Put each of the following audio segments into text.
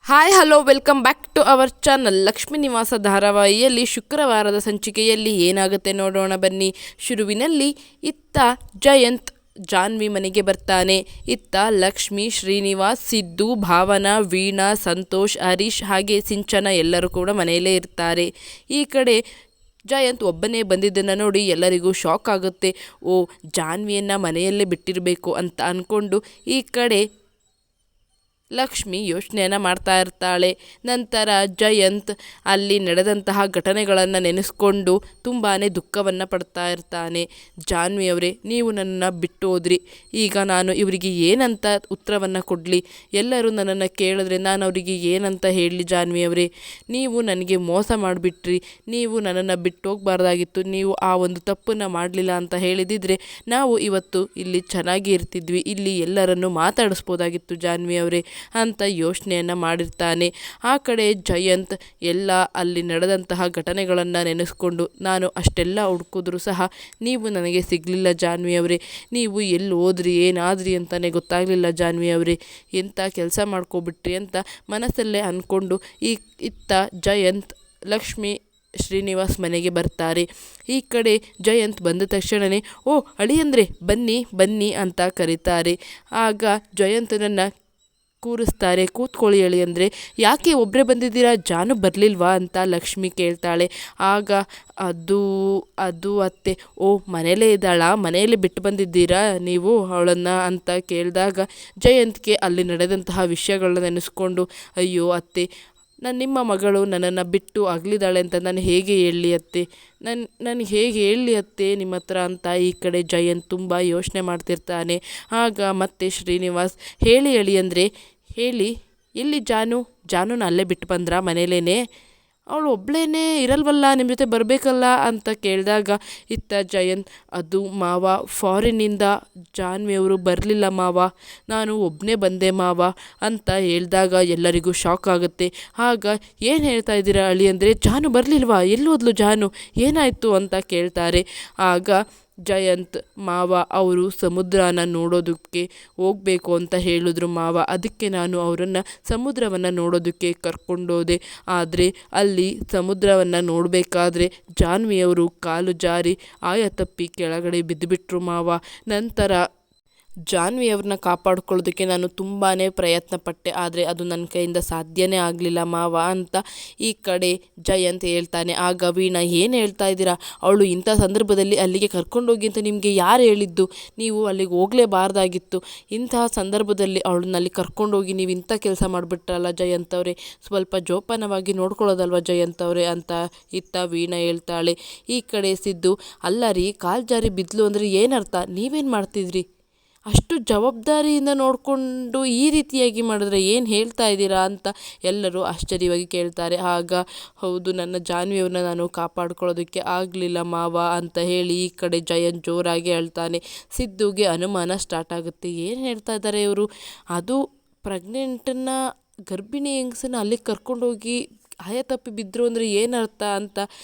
Hi hello welcome back to our channel. Lakshmi Nivasa ಧಾರಾವಾಹಿಯಲ್ಲಿ ಶುಕ್ರವಾರದ ಸಂಚಿಕೆಯಲ್ಲಿ ಏನಾಗುತ್ತೆ ನೋಡೋಣ ಬನ್ನಿ. ಶುರುವಿನಲ್ಲಿ ಇತ್ತ ಜಯಂತ್ ಜಾನ್ವಿ ಮನೆಗೆ ಬರ್ತಾನೆ. ಇತ್ತ ಲಕ್ಷ್ಮಿ, ಶ್ರೀನಿವಾಸ್, ಸಿದ್ದು, ಭಾವನಾ, ವೀಣಾ, ಸಂತೋಷ್, ಹರೀಶ್ ಹಾಗೆ ಸಿಂಚನ ಎಲ್ಲರೂ ಕೂಡ ಮನೆಯಲ್ಲೇ ಇರ್ತಾರೆ. ಈ ಕಡೆ ಜಯಂತ್ ಒಬ್ಬನೇ ಬಂದಿದ್ದನ್ನು ನೋಡಿ ಎಲ್ಲರಿಗೂ ಶಾಕ್ ಆಗುತ್ತೆ. ಓ, ಜಾನ್ವಿಯನ್ನು ಮನೆಯಲ್ಲೇ ಬಿಟ್ಟಿರಬೇಕು ಅಂತ ಅಂದ್ಕೊಂಡು ಈ ಕಡೆ ಲಕ್ಷ್ಮಿ ಯೋಚನೆಯನ್ನು ಮಾಡ್ತಾ ಇರ್ತಾಳೆ. ನಂತರ ಜಯಂತ್ ಅಲ್ಲಿ ನಡೆದಂತಹ ಘಟನೆಗಳನ್ನು ನೆನೆಸ್ಕೊಂಡು ತುಂಬಾ ದುಃಖವನ್ನು ಪಡ್ತಾ ಇರ್ತಾನೆ. ಜಾನ್ವಿಯವರೇ, ನೀವು ನನ್ನನ್ನು ಬಿಟ್ಟು ಹೋದ್ರಿ. ಈಗ ನಾನು ಇವರಿಗೆ ಏನಂತ ಉತ್ತರವನ್ನು ಕೊಡಲಿ? ಎಲ್ಲರೂ ನನ್ನನ್ನು ಕೇಳಿದ್ರೆ ನಾನು ಅವರಿಗೆ ಏನಂತ ಹೇಳಲಿ? ಜಾನ್ವಿಯವರೇ, ನೀವು ನನಗೆ ಮೋಸ ಮಾಡಿಬಿಟ್ರಿ. ನೀವು ನನ್ನನ್ನು ಬಿಟ್ಟು ಹೋಗಬಾರ್ದಾಗಿತ್ತು. ನೀವು ಆ ಒಂದು ತಪ್ಪನ್ನು ಮಾಡಲಿಲ್ಲ ಅಂತ ಹೇಳಿದಿದ್ರೆ ನಾವು ಇವತ್ತು ಇಲ್ಲಿ ಚೆನ್ನಾಗಿ ಇರ್ತಿದ್ವಿ. ಇಲ್ಲಿ ಎಲ್ಲರನ್ನು ಮಾತಾಡಿಸ್ಬೋದಾಗಿತ್ತು ಜಾನ್ವಿಯವರೇ ಅಂತ ಯೋಚನೆಯನ್ನು ಮಾಡಿರ್ತಾನೆ. ಆ ಕಡೆ ಜಯಂತ್ ಎಲ್ಲ ಅಲ್ಲಿ ನಡೆದಂತಹ ಘಟನೆಗಳನ್ನು ನೆನೆಸ್ಕೊಂಡು, ನಾನು ಅಷ್ಟೆಲ್ಲ ಹುಡುಕಿದ್ರೂ ಸಹ ನೀವು ನನಗೆ ಸಿಗಲಿಲ್ಲ ಜಾನ್ವಿಯವರೇ. ನೀವು ಎಲ್ಲಿ ಹೋದ್ರಿ, ಏನಾದ್ರಿ ಅಂತಲೇ ಗೊತ್ತಾಗಲಿಲ್ಲ ಜಾನ್ವಿಯವರೇ. ಎಂಥ ಕೆಲಸ ಮಾಡ್ಕೊಬಿಟ್ರಿ ಅಂತ ಮನಸ್ಸಲ್ಲೇ ಅಂದ್ಕೊಂಡು ಇತ್ತ ಜಯಂತ್ ಲಕ್ಷ್ಮಿ ಶ್ರೀನಿವಾಸ್ ಮನೆಗೆ ಬರ್ತಾರೆ. ಈ ಕಡೆ ಜಯಂತ್ ಬಂದ ತಕ್ಷಣವೇ, ಓ ಅಳಿಯಂದ್ರೆ ಬನ್ನಿ ಬನ್ನಿ ಅಂತ ಕರೀತಾರೆ. ಆಗ ಜಯಂತನನ್ನು ಕೂರಿಸ್ತಾರೆ. ಕೂತ್ಕೊಳ್ಳಿ ಅಳಿಯಂದ್ರೆ. ಯಾಕೆ ಒಬ್ಬರೇ ಬಂದಿದ್ದೀರಾ, ಜಾನು ಬರಲಿಲ್ವಾ ಅಂತ ಲಕ್ಷ್ಮಿ ಕೇಳ್ತಾಳೆ. ಆಗ ಅದು ಅತ್ತೆ, ಓ ಮನೆಯಲ್ಲೇ ಇದ್ದಾಳಾ, ಮನೆಯಲ್ಲೇ ಬಿಟ್ಟು ಬಂದಿದ್ದೀರಾ ನೀವು ಅವಳನ್ನು ಅಂತ ಕೇಳಿದಾಗ ಜಯಂತ್ಗೆ ಅಲ್ಲಿ ನಡೆದಂತಹ ವಿಷಯಗಳನ್ನ ನೆನೆಸ್ಕೊಂಡು, ಅಯ್ಯೋ ಅತ್ತೆ, ನಿಮ್ಮ ಮಗಳು ನನ್ನನ್ನು ಬಿಟ್ಟು ಅಗಲಿದ್ದಾಳೆ ಅಂತ ನಾನು ಹೇಗೆ ಹೇಳಲಿ ಅತ್ತೆ, ನಾನು ಹೇಗೆ ಹೇಳಲಿ ಅತ್ತೆ ನಿಮ್ಮ ಹತ್ರ ಅಂತ ಈ ಕಡೆ ಜಯಂತ್ ತುಂಬ ಯೋಚನೆ ಮಾಡ್ತಿರ್ತಾನೆ. ಆಗ ಮತ್ತೆ ಶ್ರೀನಿವಾಸ್, ಹೇಳಿ ಅಳಿಯಂದ್ರೆ ಹೇಳಿ, ಎಲ್ಲಿ ಜಾನುನ ಅಲ್ಲೇ ಬಿಟ್ಟು ಬಂದ್ರಾ ಮನೇಲೇ? ಅವಳು ಒಬ್ಬಳೇ ಇರಲ್ವಲ್ಲ, ನಿಮ್ಮ ಜೊತೆ ಬರಬೇಕಲ್ಲ ಅಂತ ಕೇಳಿದಾಗ ಇತ್ತ ಜಯಂತ್, ಅದು ಮಾವ, ಫಾರಿನ್ನಿಂದ ಜಾನ್ವಿಯವರು ಬರಲಿಲ್ಲ ಮಾವ, ನಾನು ಒಬ್ಬನೇ ಬಂದೆ ಮಾವ ಅಂತ ಹೇಳಿದಾಗ ಎಲ್ಲರಿಗೂ ಶಾಕ್ ಆಗುತ್ತೆ. ಆಗ ಏನು ಹೇಳ್ತಾ ಇದ್ದೀರಾ ಅಳಿಯಂದ್ರೆ, ಜಾನು ಬರಲಿಲ್ವಾ, ಎಲ್ಲೋದ್ಲು ಜಾನು, ಏನಾಯಿತು ಅಂತ ಕೇಳ್ತಾರೆ. ಆಗ ಜಯಂತ್, ಮಾವ ಅವರು ಸಮುದ್ರನ ನೋಡೋದಕ್ಕೆ ಹೋಗಬೇಕು ಅಂತ ಹೇಳಿದ್ರು ಮಾವ, ಅದಕ್ಕೆ ನಾನು ಅವರನ್ನು ಸಮುದ್ರವನ್ನು ನೋಡೋದಕ್ಕೆ ಕರ್ಕೊಂಡೋದೆ. ಆದರೆ ಅಲ್ಲಿ ಸಮುದ್ರವನ್ನು ನೋಡಬೇಕಾದ್ರೆ ಜಾನ್ವಿಯವರು ಕಾಲು ಜಾರಿ ಆಯ ತಪ್ಪಿ ಕೆಳಗಡೆ ಬಿದ್ದುಬಿಟ್ರು ಮಾವ. ನಂತರ ಜಾನ್ವಿಯವ್ರನ್ನ ಕಾಪಾಡ್ಕೊಳ್ಳೋದಕ್ಕೆ ನಾನು ತುಂಬಾ ಪ್ರಯತ್ನ ಪಟ್ಟೆ, ಆದರೆ ಅದು ನನ್ನ ಕೈಯಿಂದ ಸಾಧ್ಯನೇ ಆಗಲಿಲ್ಲ ಮಾವ ಅಂತ ಈ ಕಡೆ ಜಯಂತ್ ಹೇಳ್ತಾನೆ. ಆಗ ವೀಣಾ, ಏನು ಹೇಳ್ತಾ ಇದ್ದೀರಾ, ಅವಳು ಇಂಥ ಸಂದರ್ಭದಲ್ಲಿ ಅಲ್ಲಿಗೆ ಕರ್ಕೊಂಡೋಗಿ ಅಂತ ನಿಮಗೆ ಯಾರು ಹೇಳಿದ್ದು? ನೀವು ಅಲ್ಲಿಗೆ ಹೋಗಲೇಬಾರ್ದಾಗಿತ್ತು. ಇಂತಹ ಸಂದರ್ಭದಲ್ಲಿ ಅವಳನ್ನ ಅಲ್ಲಿ ಕರ್ಕೊಂಡೋಗಿ ನೀವು ಇಂಥ ಕೆಲಸ ಮಾಡಿಬಿಟ್ರಲ್ಲ ಜಯಂತ್ ಅವರೇ, ಸ್ವಲ್ಪ ಜೋಪಾನವಾಗಿ ನೋಡ್ಕೊಳ್ಳೋದಲ್ವ ಜಯಂತ್ ಅವರೇ ಅಂತ ಇತ್ತ ವೀಣಾ ಹೇಳ್ತಾಳೆ. ಈ ಕಡೆ ಸಿದ್ದು, ಅಲ್ಲ ರೀ, ಕಾಲು ಜಾರಿ ಬಿದ್ಲು ಅಂದರೆ ಏನರ್ಥ, ನೀವೇನು ಮಾಡ್ತಿದ್ರಿ? ಅಷ್ಟು ಜವಾಬ್ದಾರಿಯಿಂದ ನೋಡಿಕೊಂಡು ಈ ರೀತಿಯಾಗಿ ಮಾಡಿದ್ರೆ ಏನು ಹೇಳ್ತಾ ಇದ್ದೀರಾ ಅಂತ ಎಲ್ಲರೂ ಆಶ್ಚರ್ಯವಾಗಿ ಕೇಳ್ತಾರೆ. ಆಗ ಹೌದು, ನನ್ನ ಜಾನ್ವಿಯವ್ರನ್ನ ನಾನು ಕಾಪಾಡ್ಕೊಳ್ಳೋದಕ್ಕೆ ಆಗಲಿಲ್ಲ ಮಾವ ಅಂತ ಹೇಳಿ ಈ ಕಡೆ ಜಯಂತ್ ಜೋರಾಗಿ ಹೇಳ್ತಾನೆ. ಸಿದ್ದುಗೆ ಅನುಮಾನ ಸ್ಟಾರ್ಟ್ ಆಗುತ್ತೆ. ಏನು ಹೇಳ್ತಾ ಇದ್ದಾರೆ ಇವರು, ಅದು ಪ್ರೆಗ್ನೆಂಟನ್ನು, ಗರ್ಭಿಣಿ ಹೆಂಗಸನ್ನ ಅಲ್ಲಿಗೆ ಕರ್ಕೊಂಡೋಗಿ ಆಯ ತಪ್ಪಿ ಬಿದ್ದರು ಅಂದರೆ ಏನರ್ಥ ಅಂತ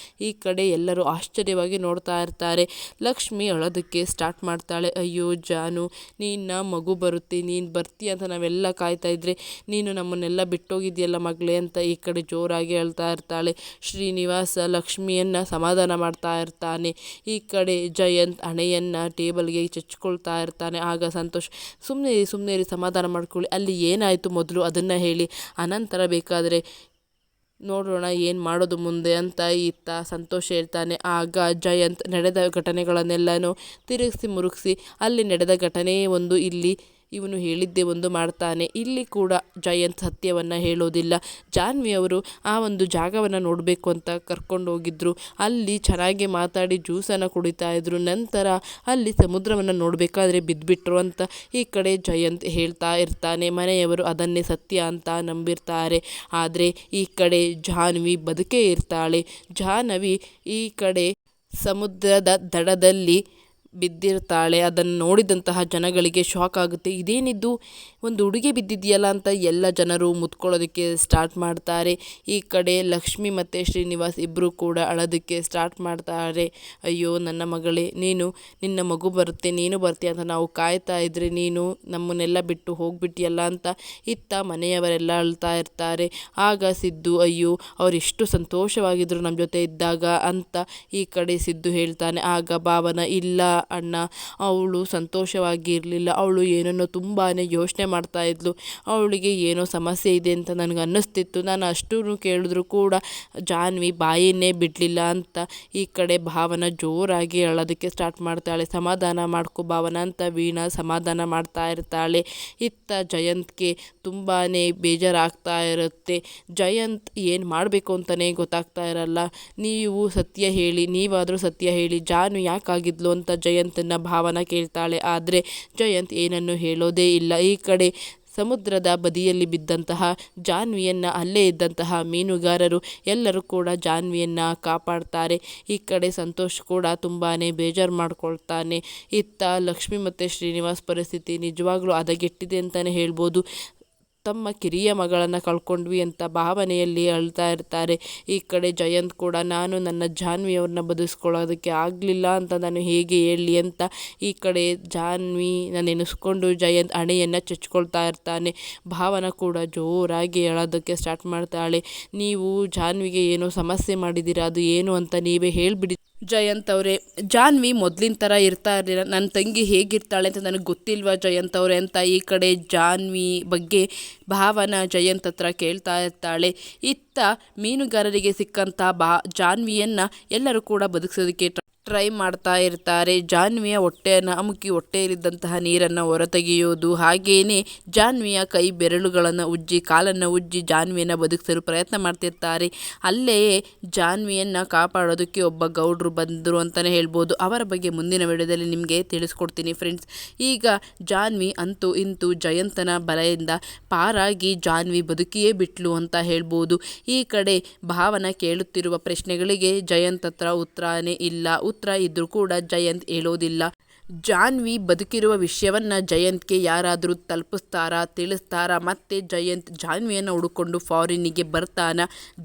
ಈ ಕಡೆ ಎಲ್ಲರೂ ಆಶ್ಚರ್ಯವಾಗಿ ನೋಡ್ತಾ ಇರ್ತಾರೆ. ಲಕ್ಷ್ಮಿ ಅಳೋದಕ್ಕೆ ಸ್ಟಾರ್ಟ್ ಮಾಡ್ತಾಳೆ. ಅಯ್ಯೋ ಜಾನು, ನಿನ್ನ ಮಗು ಬರುತ್ತೆ, ನೀನು ಬರ್ತೀಯ ಅಂತ ನಾವೆಲ್ಲ ಕಾಯ್ತಾ ಇದ್ರೆ ನೀನು ನಮ್ಮನ್ನೆಲ್ಲ ಬಿಟ್ಟೋಗಿದ್ಯಲ್ಲ ಮಗಳೇ ಅಂತ ಈ ಕಡೆ ಜೋರಾಗಿ ಹೇಳ್ತಾ ಇರ್ತಾಳೆ. ಶ್ರೀನಿವಾಸ ಲಕ್ಷ್ಮಿಯನ್ನು ಸಮಾಧಾನ ಮಾಡ್ತಾ ಇರ್ತಾನೆ. ಈ ಕಡೆ ಜಯಂತ್ ಹಣೆಯನ್ನು ಟೇಬಲ್ಗೆ ಚಚ್ಕೊಳ್ತಾ ಇರ್ತಾನೆ. ಆಗ ಸಂತೋಷ್, ಸುಮ್ಮನೆ ಸಮಾಧಾನ ಮಾಡ್ಕೊಳ್ಳಿ, ಅಲ್ಲಿ ಏನಾಯಿತು ಮೊದಲು ಅದನ್ನು ಹೇಳಿ, ಅನಂತರ ಬೇಕಾದರೆ ನೋಡೋಣ ಏನು ಮಾಡೋದು ಮುಂದೆ ಅಂತ ಇತ್ತ ಸಂತೋಷ್ ಹೇಳ್ತಾನೆ. ಆಗ ಜಯಂತ್ ನಡೆದ ಘಟನೆಗಳನ್ನೆಲ್ಲನೂ ತಿರುಗಿಸಿ ಮುರುಗಿಸಿ ಅಲ್ಲಿ ನಡೆದ ಘಟನೆ ಒಂದು, ಇಲ್ಲಿ ಇವನು ಹೇಳಿದ್ದೇ ಒಂದು ಮಾಡ್ತಾನೆ. ಇಲ್ಲಿ ಕೂಡ ಜಯಂತ್ ಸತ್ಯವನ್ನು ಹೇಳೋದಿಲ್ಲ. ಜಾನ್ವಿಯವರು ಆ ಒಂದು ಜಾಗವನ್ನು ನೋಡಬೇಕು ಅಂತ ಕರ್ಕೊಂಡು ಹೋಗಿದ್ರು. ಅಲ್ಲಿ ಚೆನ್ನಾಗಿ ಮಾತಾಡಿ ಜ್ಯೂಸನ್ನು ಕುಡಿತಾ ಇದ್ರು. ನಂತರ ಅಲ್ಲಿ ಸಮುದ್ರವನ್ನು ನೋಡಬೇಕಾದ್ರೆ ಬಿದ್ದುಬಿಟ್ರು ಅಂತ ಈ ಕಡೆ ಜಯಂತ್ ಹೇಳ್ತಾ ಇರ್ತಾನೆ. ಮನೆಯವರು ಅದನ್ನೇ ಸತ್ಯ ಅಂತ ನಂಬಿರ್ತಾರೆ. ಆದರೆ ಈ ಕಡೆ ಜಾನ್ವಿ ಬದುಕೇ ಇರ್ತಾಳೆ. ಜಾಹ್ನವಿ ಈ ಕಡೆ ಸಮುದ್ರದ ದಡದಲ್ಲಿ ಬಿದ್ದಿರ್ತಾಳೆ. ಅದನ್ನು ನೋಡಿದಂತಹ ಜನಗಳಿಗೆ ಶಾಕ್ ಆಗುತ್ತೆ. ಇದೇನಿದ್ದು ಒಂದು ಹುಡುಗಿ ಬಿದ್ದಿದೆಯಲ್ಲ ಅಂತ ಎಲ್ಲ ಜನರು ಮುತ್ಕೊಳ್ಳೋದಕ್ಕೆ ಸ್ಟಾರ್ಟ್ ಮಾಡ್ತಾರೆ. ಈ ಕಡೆ ಲಕ್ಷ್ಮಿ ಮತ್ತು ಶ್ರೀನಿವಾಸ್ ಇಬ್ಬರು ಕೂಡ ಅಳೋದಕ್ಕೆ ಸ್ಟಾರ್ಟ್ ಮಾಡ್ತಾರೆ. ಅಯ್ಯೋ ನನ್ನ ಮಗಳೇ, ನಿನ್ನ ಮಗು ಬರುತ್ತೆ, ನೀನು ಬರ್ತೀಯ ಅಂತ ನಾವು ಕಾಯ್ತಾ ಇದ್ರೆ ನೀನು ನಮ್ಮನ್ನೆಲ್ಲ ಬಿಟ್ಟು ಹೋಗ್ಬಿಟ್ಟಿಯಲ್ಲ ಅಂತ ಇತ್ತ ಮನೆಯವರೆಲ್ಲ ಅಳ್ತಾ ಇರ್ತಾರೆ. ಆಗ ಸಿದ್ದು, ಅಯ್ಯೋ ಅವರೆಷ್ಟು ಸಂತೋಷವಾಗಿದ್ರು ನಮ್ಮ ಜೊತೆ ಇದ್ದಾಗ ಅಂತ ಈ ಕಡೆ ಸಿದ್ದು ಹೇಳ್ತಾನೆ. ಆಗ ಭಾವನ, ಇಲ್ಲ ಅಣ್ಣ, ಅವಳು ಸಂತೋಷವಾಗಿ ಇರಲಿಲ್ಲ, ಅವಳು ಏನನ್ನೋ ತುಂಬಾ ಯೋಚನೆ ಮಾಡ್ತಾ ಇದ್ಲು, ಅವಳಿಗೆ ಏನೋ ಸಮಸ್ಯೆ ಇದೆ ಅಂತ ನನಗೆ ಅನ್ನಿಸ್ತಿತ್ತು, ನಾನು ಅಷ್ಟೂ ಕೇಳಿದ್ರು ಕೂಡ ಜಾನ್ವಿ ಬಾಯಿನೇ ಬಿಡಲಿಲ್ಲ ಅಂತ ಈ ಕಡೆ ಭಾವನ ಜೋರಾಗಿ ಅಳೋದಕ್ಕೆ ಸ್ಟಾರ್ಟ್ ಮಾಡ್ತಾಳೆ. ಸಮಾಧಾನ ಮಾಡ್ಕೊ ಭಾವನ ಅಂತ ವೀಣಾ ಸಮಾಧಾನ ಮಾಡ್ತಾ ಇರ್ತಾಳೆ. ಇತ್ತ ಜಯಂತ್ಗೆ ತುಂಬಾ ಬೇಜಾರಾಗ್ತಾ ಇರುತ್ತೆ. ಜಯಂತ್ ಏನು ಮಾಡಬೇಕು ಅಂತಲೇ ಗೊತ್ತಾಗ್ತಾ ಇರಲ್ಲ. ನೀವಾದರೂ ಸತ್ಯ ಹೇಳಿ, ಜಾನು ಯಾಕಾಗಿದ್ಲು ಅಂತ ಜಯಂತನ ಭಾವನ ಕೇಳ್ತಾಳೆ. ಆದರೆ ಜಯಂತ್ ಏನನ್ನು ಹೇಳೋದೇ ಇಲ್ಲ. ಈ ಕಡೆ ಸಮುದ್ರದ ಬದಿಯಲ್ಲಿ ಬಿದ್ದಂತಹ ಜಾನ್ವಿಯನ್ನು ಅಲ್ಲೇ ಇದ್ದಂತಹ ಮೀನುಗಾರರು ಎಲ್ಲರೂ ಕೂಡ ಜಾನ್ವಿಯನ್ನು ಕಾಪಾಡ್ತಾರೆ. ಈ ಕಡೆ ಸಂತೋಷ್ ಕೂಡ ತುಂಬಾ ಬೇಜಾರು ಮಾಡ್ಕೊಳ್ತಾನೆ. ಇತ್ತ ಲಕ್ಷ್ಮಿ ಮತ್ತು ಶ್ರೀನಿವಾಸ್ ಪರಿಸ್ಥಿತಿ ನಿಜವಾಗ್ಲೂ ಹದಗೆಟ್ಟಿದೆ ಅಂತಲೇ ಹೇಳ್ಬೋದು. ತಮ್ಮ ಕಿರಿಯ ಮಗಳನ್ನು ಕಳ್ಕೊಂಡ್ವಿ ಅಂತ ಭಾವನೆಯಲ್ಲಿ ಅಳ್ತಾ ಇರ್ತಾರೆ. ಈ ಕಡೆ ಜಯಂತ್ ಕೂಡ, ನಾನು ನನ್ನ ಜಾನ್ವಿಯವ್ರನ್ನ ಬದುಕಿಸ್ಕೊಳ್ಳೋದಕ್ಕೆ ಆಗಲಿಲ್ಲ ಅಂತ ನಾನು ಹೇಗೆ ಹೇಳಲಿ ಅಂತ ಈ ಕಡೆ ಜಾನ್ವಿನ ನೆನೆಸ್ಕೊಂಡು ಜಯಂತ್ ಹಣೆಯನ್ನು ಚಚ್ಕೊಳ್ತಾ ಇರ್ತಾನೆ. ಭಾವನ ಕೂಡ ಜೋರಾಗಿ ಅಳೋದಕ್ಕೆ ಸ್ಟಾರ್ಟ್ ಮಾಡ್ತಾಳೆ. ನೀವು ಜಾನ್ವಿಗೆ ಏನೋ ಸಮಸ್ಯೆ ಮಾಡಿದ್ದೀರಾ, ಅದು ಏನು ಅಂತ ನೀವೇ ಹೇಳಿಬಿಡಿ ಜಯಂತ್ ಅವರೇ. ಜಾನ್ವಿ ಮೊದಲಿನ ಥರ ಇರ್ತಾ ಇರಲಿಲ್ಲ, ನನ್ನ ತಂಗಿ ಹೇಗಿರ್ತಾಳೆ ಅಂತ ನನಗೆ ಗೊತ್ತಿಲ್ವಾ ಜಯಂತ್ ಅವರೇ ಅಂತ ಈ ಕಡೆ ಜಾನ್ವಿ ಬಗ್ಗೆ ಭಾವನ ಜಯಂತ್ ಹತ್ರ ಕೇಳ್ತಾ ಇರ್ತಾಳೆ. ಇತ್ತ ಮೀನುಗಾರರಿಗೆ ಸಿಕ್ಕಂಥ ಜಾನ್ವಿಯನ್ನು ಎಲ್ಲರೂ ಕೂಡ ಬದುಕಿಸೋದಕ್ಕೆ ಟ್ರೈ ಮಾಡ್ತಾ ಇರ್ತಾರೆ. ಜಾನ್ವಿಯ ಹೊಟ್ಟೆಯನ್ನು ಅಮುಕಿ ಹೊಟ್ಟೆಯಲ್ಲಿದ್ದಂತಹ ನೀರನ್ನು ಹೊರತೆಗೆಯೋದು, ಹಾಗೆಯೇ ಜಾನ್ವಿಯ ಕೈ ಬೆರಳುಗಳನ್ನು ಉಜ್ಜಿ ಕಾಲನ್ನು ಉಜ್ಜಿ ಜಾನ್ವಿಯನ್ನು ಬದುಕಿಸಲು ಪ್ರಯತ್ನ ಮಾಡ್ತಿರ್ತಾರೆ. ಅಲ್ಲೆಯೇ ಜಾನ್ವಿಯನ್ನು ಕಾಪಾಡೋದಕ್ಕೆ ಒಬ್ಬ ಗೌಡ್ರು ಬಂದರು ಅಂತಲೇ ಹೇಳ್ಬೋದು. ಅವರ ಬಗ್ಗೆ ಮುಂದಿನ ವಿಡಿಯೋದಲ್ಲಿ ನಿಮಗೆ ತಿಳಿಸ್ಕೊಡ್ತೀನಿ ಫ್ರೆಂಡ್ಸ್. ಈಗ ಜಾನ್ವಿ ಅಂತೂ ಇಂತೂ ಜಯಂತನ ಬಲೆಯಿಂದ ಪಾರಾಗಿ ಜಾನ್ವಿ ಬದುಕಿಯೇ ಬಿಟ್ಲು ಅಂತ ಹೇಳ್ಬೋದು. ಈ ಕಡೆ ಭಾವನ ಕೇಳುತ್ತಿರುವ ಪ್ರಶ್ನೆಗಳಿಗೆ ಜಯಂತ್ ಹತ್ರ ಉತ್ತರನೇ ಇಲ್ಲ. ಉತ್ತರ ಇದ್ರೂ ಕೂಡ ಜಯಂತ್ ಹೇಳೋದಿಲ್ಲ. ಜಾನ್ವಿ ಬದುಕಿರುವ ವಿಷಯವನ್ನು ಜಯಂತ್ಗೆ ಯಾರಾದರೂ ತಿಳಿಸ್ತಾರಾ? ಮತ್ತೆ ಜಯಂತ್ ಜಾನ್ವಿಯನ್ನು ಹುಡುಕೊಂಡು ಫಾರಿನ್ನಿಗೆ ಬರ್ತಾನ?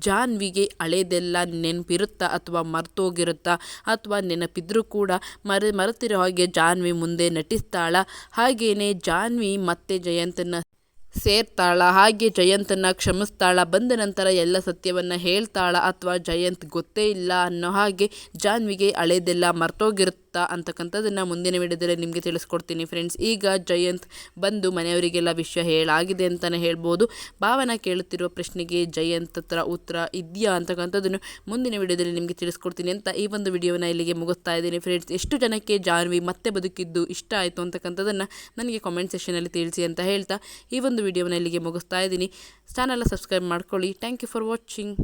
ಜಾನ್ವಿಗೆ ಹಳೇದೆಲ್ಲ ನೆನಪಿರುತ್ತಾ ಅಥವಾ ಮರ್ತೋಗಿರುತ್ತಾ? ಅಥವಾ ನೆನಪಿದ್ರೂ ಕೂಡ ಮರೆತಿರೋ ಹಾಗೆ ಜಾನ್ವಿ ಮುಂದೆ ನಟಿಸ್ತಾಳ? ಹಾಗೆಯೇ ಜಾನ್ವಿ ಮತ್ತೆ ಜಯಂತನ ಸೇರ್ತಾಳ? ಹಾಗೆ ಜಯಂತನ್ನು ಕ್ಷಮಿಸ್ತಾಳ? ಬಂದ ನಂತರ ಎಲ್ಲ ಸತ್ಯವನ್ನು ಹೇಳ್ತಾಳ? ಅಥವಾ ಜಯಂತ್ ಗೊತ್ತೇ ಇಲ್ಲ ಅನ್ನೋ ಹಾಗೆ ಜಾನ್ವಿಗೆ ಹಳೇದೆಲ್ಲ ಮರ್ತೋಗಿರುತ್ತಾ ಅಂತಕ್ಕಂಥದ್ದನ್ನು ಮುಂದಿನ ವಿಡಿಯೋದಲ್ಲಿ ನಿಮಗೆ ತಿಳಿಸ್ಕೊಡ್ತೀನಿ ಫ್ರೆಂಡ್ಸ್. ಈಗ ಜಯಂತ್ ಬಂದು ಮನೆಯವರಿಗೆಲ್ಲ ವಿಷಯ ಹೇಳಾಗಿದೆ ಅಂತಲೇ ಹೇಳ್ಬೋದು. ಭಾವನ ಕೇಳುತ್ತಿರುವ ಪ್ರಶ್ನೆಗೆ ಜಯಂತ್ ಹತ್ರ ಉತ್ತರ ಇದೆಯಾ ಅಂತಕ್ಕಂಥದ್ದನ್ನು ಮುಂದಿನ ವಿಡಿಯೋದಲ್ಲಿ ನಿಮಗೆ ತಿಳಿಸ್ಕೊಡ್ತೀನಿ ಅಂತ ಈ ಒಂದು ವಿಡಿಯೋನ ಇಲ್ಲಿಗೆ ಮುಗಿಸ್ತಾ ಇದ್ದೀನಿ ಫ್ರೆಂಡ್ಸ್. ಎಷ್ಟು ಜನಕ್ಕೆ ಜಾನ್ವಿ ಮತ್ತೆ ಬದುಕಿದ್ದು ಇಷ್ಟ ಆಯಿತು ಅಂತಕ್ಕಂಥದ್ದನ್ನು ನನಗೆ ಕಾಮೆಂಟ್ ಸೆಕ್ಷನಲ್ಲಿ ತಿಳಿಸಿ ಅಂತ ಹೇಳ್ತಾ ಈ ಒಂದು ವಿಡಿಯೋನ ಇಲ್ಲಿಗೆ ಮುಗಿಸ್ತಾ ಇದ್ದೀನಿ. ಚಾನಲ್ನ ಸಬ್ಸ್ಕ್ರೈಬ್ ಮಾಡ್ಕೊಳ್ಳಿ. Thank you for watching.